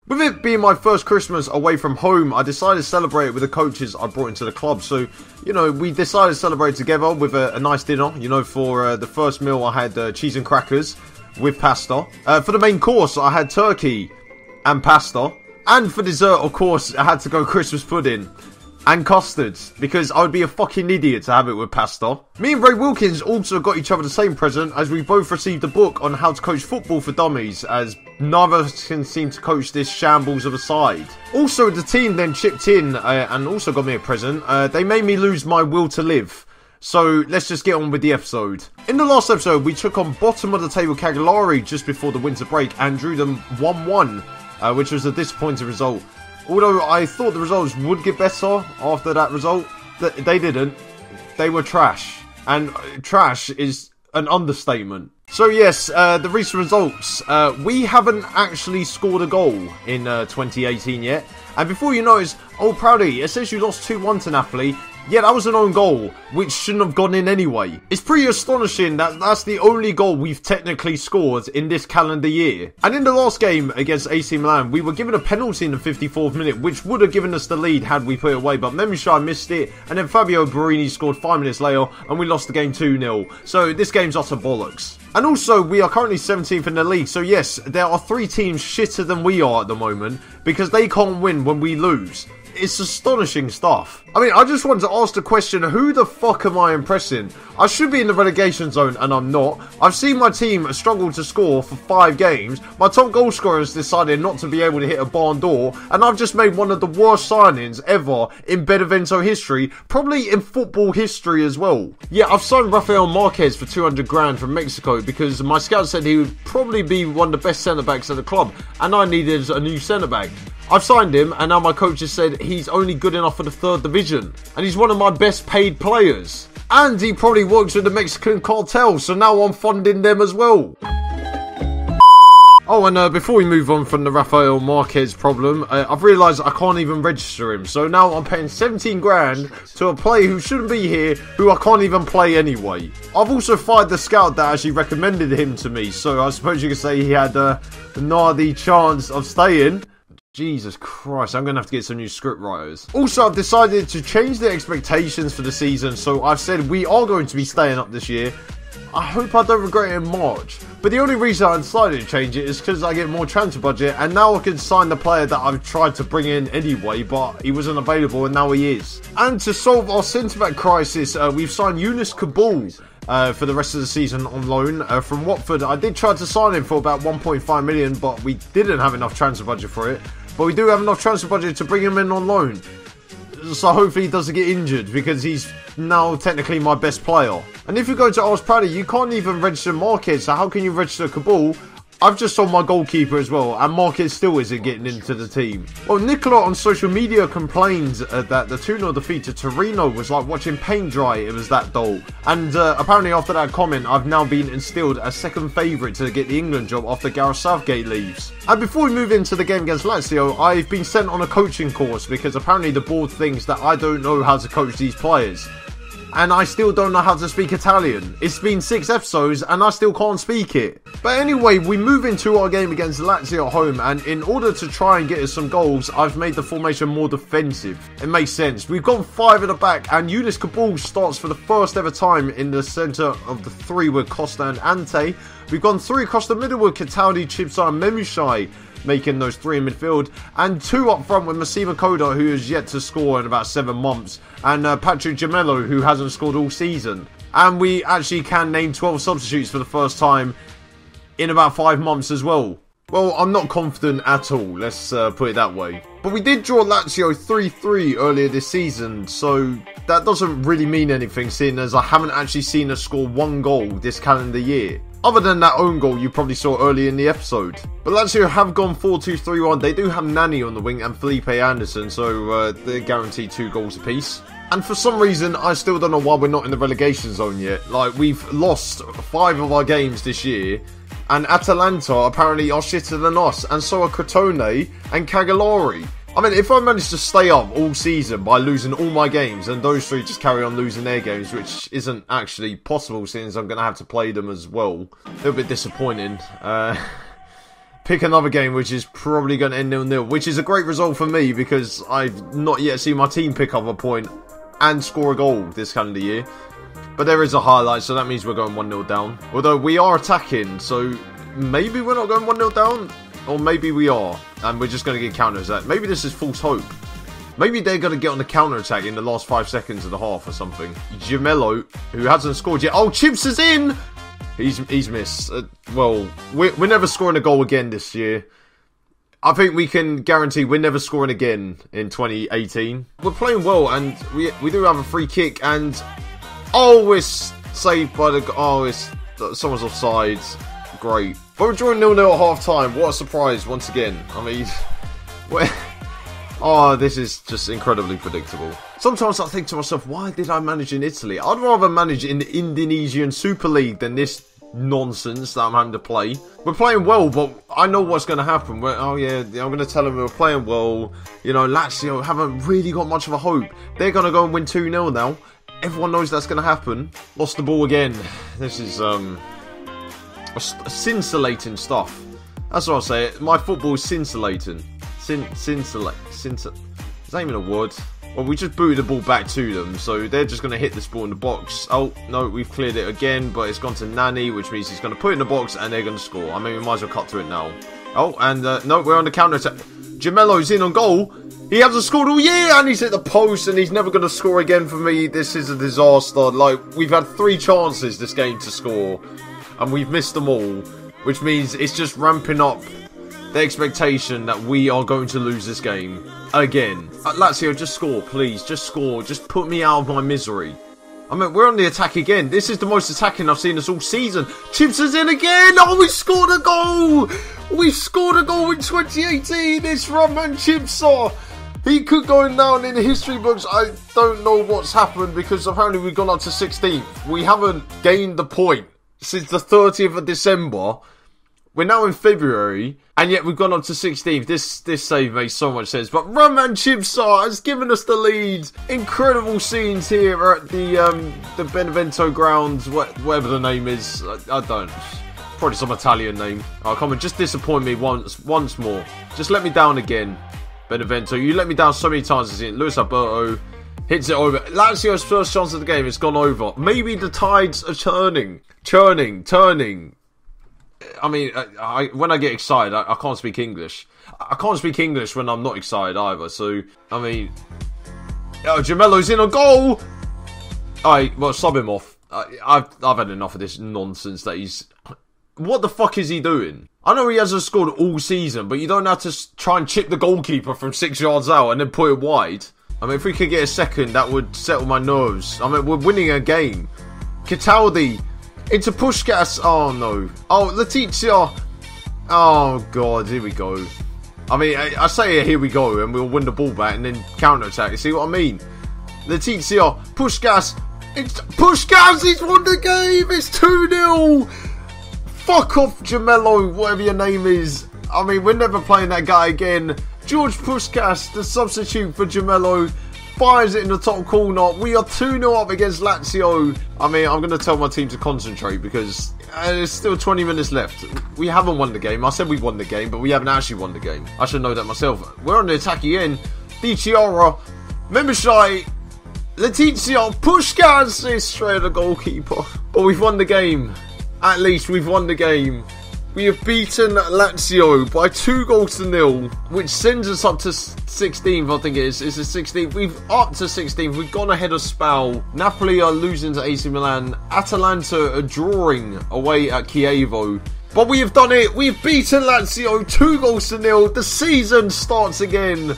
With it being my first Christmas away from home, I decided to celebrate it with the coaches I brought into the club. So, you know, we decided to celebrate together with a nice dinner. You know, for the first meal I had cheese and crackers with pasta. For the main course I had turkey and pasta. And for dessert, of course, I had to go Christmas pudding. And custards, because I would be a fucking idiot to have it with pasta. Me and Ray Wilkins also got each other the same present, as we both received a book on how to coach football for dummies, as neither of us can seem to coach this shambles of a side. Also, the team then chipped in and also got me a present. They made me lose my will to live. So, let's just get on with the episode. In the last episode, we took on bottom of the table Cagliari just before the winter break and drew them 1-1, which was a disappointing result. Although I thought the results would get better after that result, they didn't. They were trash. And trash is an understatement. So yes, the recent results. We haven't actually scored a goal in 2018 yet. And before you notice, oh Proudy, it says you lost 2-1 to Napoli. Yeah, that was an own goal, which shouldn't have gone in anyway. It's pretty astonishing that that's the only goal we've technically scored in this calendar year. And in the last game against AC Milan, we were given a penalty in the 54th minute, which would have given us the lead had we put it away, but Memushai missed it, and then Fabio Barini scored 5 minutes later, and we lost the game 2-0. So this game's utter bollocks. And also, we are currently 17th in the league, so yes, there are 3 teams shitter than we are at the moment, because they can't win when we lose. It's astonishing stuff. I mean, I just wanted to ask the question, who the fuck am I impressing? I should be in the relegation zone, and I'm not. I've seen my team struggle to score for 5 games. My top goal scorer has decided not to be able to hit a barn door, and I've just made one of the worst signings ever in Benevento history, probably in football history as well. Yeah, I've signed Rafael Marquez for 200 grand from Mexico because my scout said he would probably be one of the best centre-backs at the club, and I needed a new centre-back. I've signed him, and now my coach has said he's only good enough for the 3rd division. And he's one of my best paid players. And he probably works with the Mexican cartel, so now I'm funding them as well. Oh, and before we move on from the Rafael Marquez problem, I've realised I can't even register him. So now I'm paying 17 grand to a player who shouldn't be here, who I can't even play anyway. I've also fired the scout that actually recommended him to me, so I suppose you could say he had a nardy chance of staying. Jesus Christ, I'm going to have to get some new script writers. Also, I've decided to change the expectations for the season, so I've said we are going to be staying up this year. I hope I don't regret it in March. But the only reason I decided to change it is because I get more transfer budget, and now I can sign the player that I've tried to bring in anyway, but he wasn't available and now he is. And to solve our centre-back crisis, we've signed Yunus Kabul for the rest of the season on loan from Watford. I did try to sign him for about 1.5 million, but we didn't have enough transfer budget for it. But we do have enough transfer budget to bring him in on loan. So hopefully he doesn't get injured, because he's now technically my best player. And if you go to Ask Proudy, you can't even register Marquez, so how can you register Kabul? I've just sold my goalkeeper as well, and Marquez still isn't getting into the team. Well, Nicola on social media complained that the 2-0 defeat to Torino was like watching paint dry, it was that dull. And apparently after that comment, I've now been instilled as second favourite to get the England job after Gareth Southgate leaves. And before we move into the game against Lazio, I've been sent on a coaching course because apparently the board thinks that I don't know how to coach these players. And I still don't know how to speak Italian. It's been 6 episodes and I still can't speak it. But anyway, we move into our game against Lazio at home, and in order to try and get us some goals, I've made the formation more defensive. It makes sense. We've gone 5 at the back, and Yunus Kabul starts for the first ever time in the centre of the 3 with Costa and Ante. We've gone 3 across the middle with Cataldi, Chibsar and Memushai, making those 3 in midfield, and 2 up front with Massimo Koda, who has yet to score in about 7 months, and Patrick Gemello, who hasn't scored all season. And we actually can name 12 substitutes for the first time in about 5 months as well. Well, I'm not confident at all, let's put it that way. But we did draw Lazio 3-3 earlier this season, so that doesn't really mean anything, seeing as I haven't actually seen us score 1 goal this calendar year. Other than that own goal you probably saw earlier in the episode. But Lazio have gone 4-2-3-1. They do have Nani on the wing and Felipe Anderson, so they're guaranteed 2 goals apiece. And for some reason, I still don't know why we're not in the relegation zone yet. Like, we've lost 5 of our games this year, and Atalanta apparently are shitter than us, and so are Crotone and Cagliari. I mean, if I manage to stay up all season by losing all my games, and those 3 just carry on losing their games, which isn't actually possible since I'm going to have to play them as well. A little bit disappointing. pick another game which is probably going to end 0-0, which is a great result for me because I've not yet seen my team pick up a point and score a goal this calendar year. But there is a highlight, so that means we're going 1-0 down. Although we are attacking, so maybe we're not going 1-0 down, or maybe we are, and we're just going to get counter-attack. Maybe this is false hope. Maybe they're going to get on the counter-attack in the last 5 seconds of the half or something. Gemello, who hasn't scored yet. Oh, Chips is in! He's missed. Well, we're never scoring a goal again this year. I think we can guarantee we're never scoring again in 2018. We're playing well, and we do have a free kick, and... Oh, we're saved by the... Oh, someone's offside. Great. But we're drawing 0-0 at half-time. What a surprise, once again. I mean... Oh, this is just incredibly predictable. Sometimes I think to myself, why did I manage in Italy? I'd rather manage in the Indonesian Super League than this nonsense that I'm having to play. We're playing well, but I know what's going to happen. Oh yeah, I'm going to tell them we're playing well. You know, Lazio haven't really got much of a hope. They're going to go and win 2-0 now. Everyone knows that's going to happen. Lost the ball again. This is scintillating stuff. That's what I'll say. My football is scintillating. Scintillate. Is that even a word? Well, we just booted the ball back to them, so they're just going to hit this ball in the box. Oh, no, we've cleared it again, but it's gone to Nani, which means he's going to put it in the box, and they're going to score. I mean, we might as well cut to it now. Oh, and no, we're on the counter-attack. Gemello's in on goal. He hasn't scored all year, and he's hit the post, and he's never going to score again for me. This is a disaster. Like, we've had 3 chances this game to score, and we've missed them all, which means it's just ramping up the expectation that we are going to lose this game again. Lazio, just score, please. Just score. Just put me out of my misery. I mean, we're on the attack again. This is the most attacking I've seen us all season. Chips is in again. Oh, we scored a goal. We scored a goal in 2018. It's Roman Chipsa. He could go down in the history books. I don't know what's happened because apparently we've gone up to 16th. We haven't gained the point since the 30th of December. We're now in February, and yet we've gone up to 16th. This save makes so much sense. But Roman Chipsa has given us the lead. Incredible scenes here at the Benevento grounds, whatever the name is. I don't. Probably some Italian name. Oh, come on, just disappoint me once more. Just let me down again, Benevento. You let me down so many times this season. Luis Alberto hits it over. Lazio's first chance of the game. It's gone over. Maybe the tides are turning. I mean, when I get excited, I can't speak English. I can't speak English when I'm not excited either. So, I mean... Oh, Gemello's in a goal! Alright, well, sub him off. I've had enough of this nonsense that he's... What the fuck is he doing? I know he hasn't scored all season, but you don't have to try and chip the goalkeeper from 6 yards out and then put it wide. I mean, if we could get a second, that would settle my nerves. I mean, we're winning a game. Cataldi... Into Puskás. Oh no. Oh, Letizia. Oh god, here we go. I mean, I say here we go, and we'll win the ball back and then counter attack. You see what I mean? Letizia. Puskás. It's Puskás. He's won the game. It's 2-0. Fuck off, Gemello, whatever your name is. I mean, we're never playing that guy again. George Puskás, the substitute for Gemello, fires it in the top corner. We are 2-0 up against Lazio. I mean, I'm going to tell my team to concentrate because there's still 20 minutes left. We haven't won the game. I said we won the game, but we haven't actually won the game. I should know that myself. We're on the attack again. Di Chiara, Memeshai, Letizia, Puskás is straight at the goalkeeper. But we've won the game. At least we've won the game. We have beaten Lazio by 2-0, which sends us up to 16th, I think it is. It's the 16th. We've up to 16th. We've gone ahead of Spal. Napoli are losing to AC Milan. Atalanta are drawing away at Chievo. But we have done it. We've beaten Lazio 2-0. The season starts again.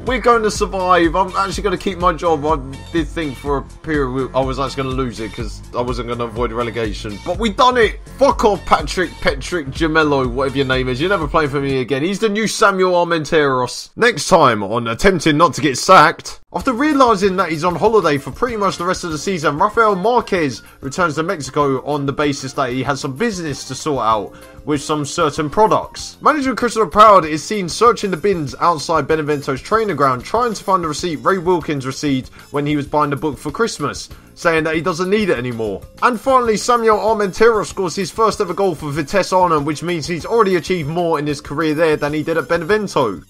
We're going to survive. I'm actually going to keep my job. I did think for a period I was actually going to lose it because I wasn't going to avoid relegation. But we've done it. Fuck off, Patrick Gemello, whatever your name is. You're never playing for me again. He's the new Samuel Armenteros. Next time on Attempting Not to Get Sacked, After realising that he's on holiday for pretty much the rest of the season, Rafael Marquez returns to Mexico on the basis that he has some business to sort out with some certain products. Manager Crystal Proud is seen searching the bins outside Benevento's training ground, trying to find the receipt Ray Wilkins received when he was buying the book for Christmas, saying that he doesn't need it anymore. And finally, Samuel Armentero scores his first ever goal for Vitesse Arnhem, which means he's already achieved more in his career there than he did at Benevento.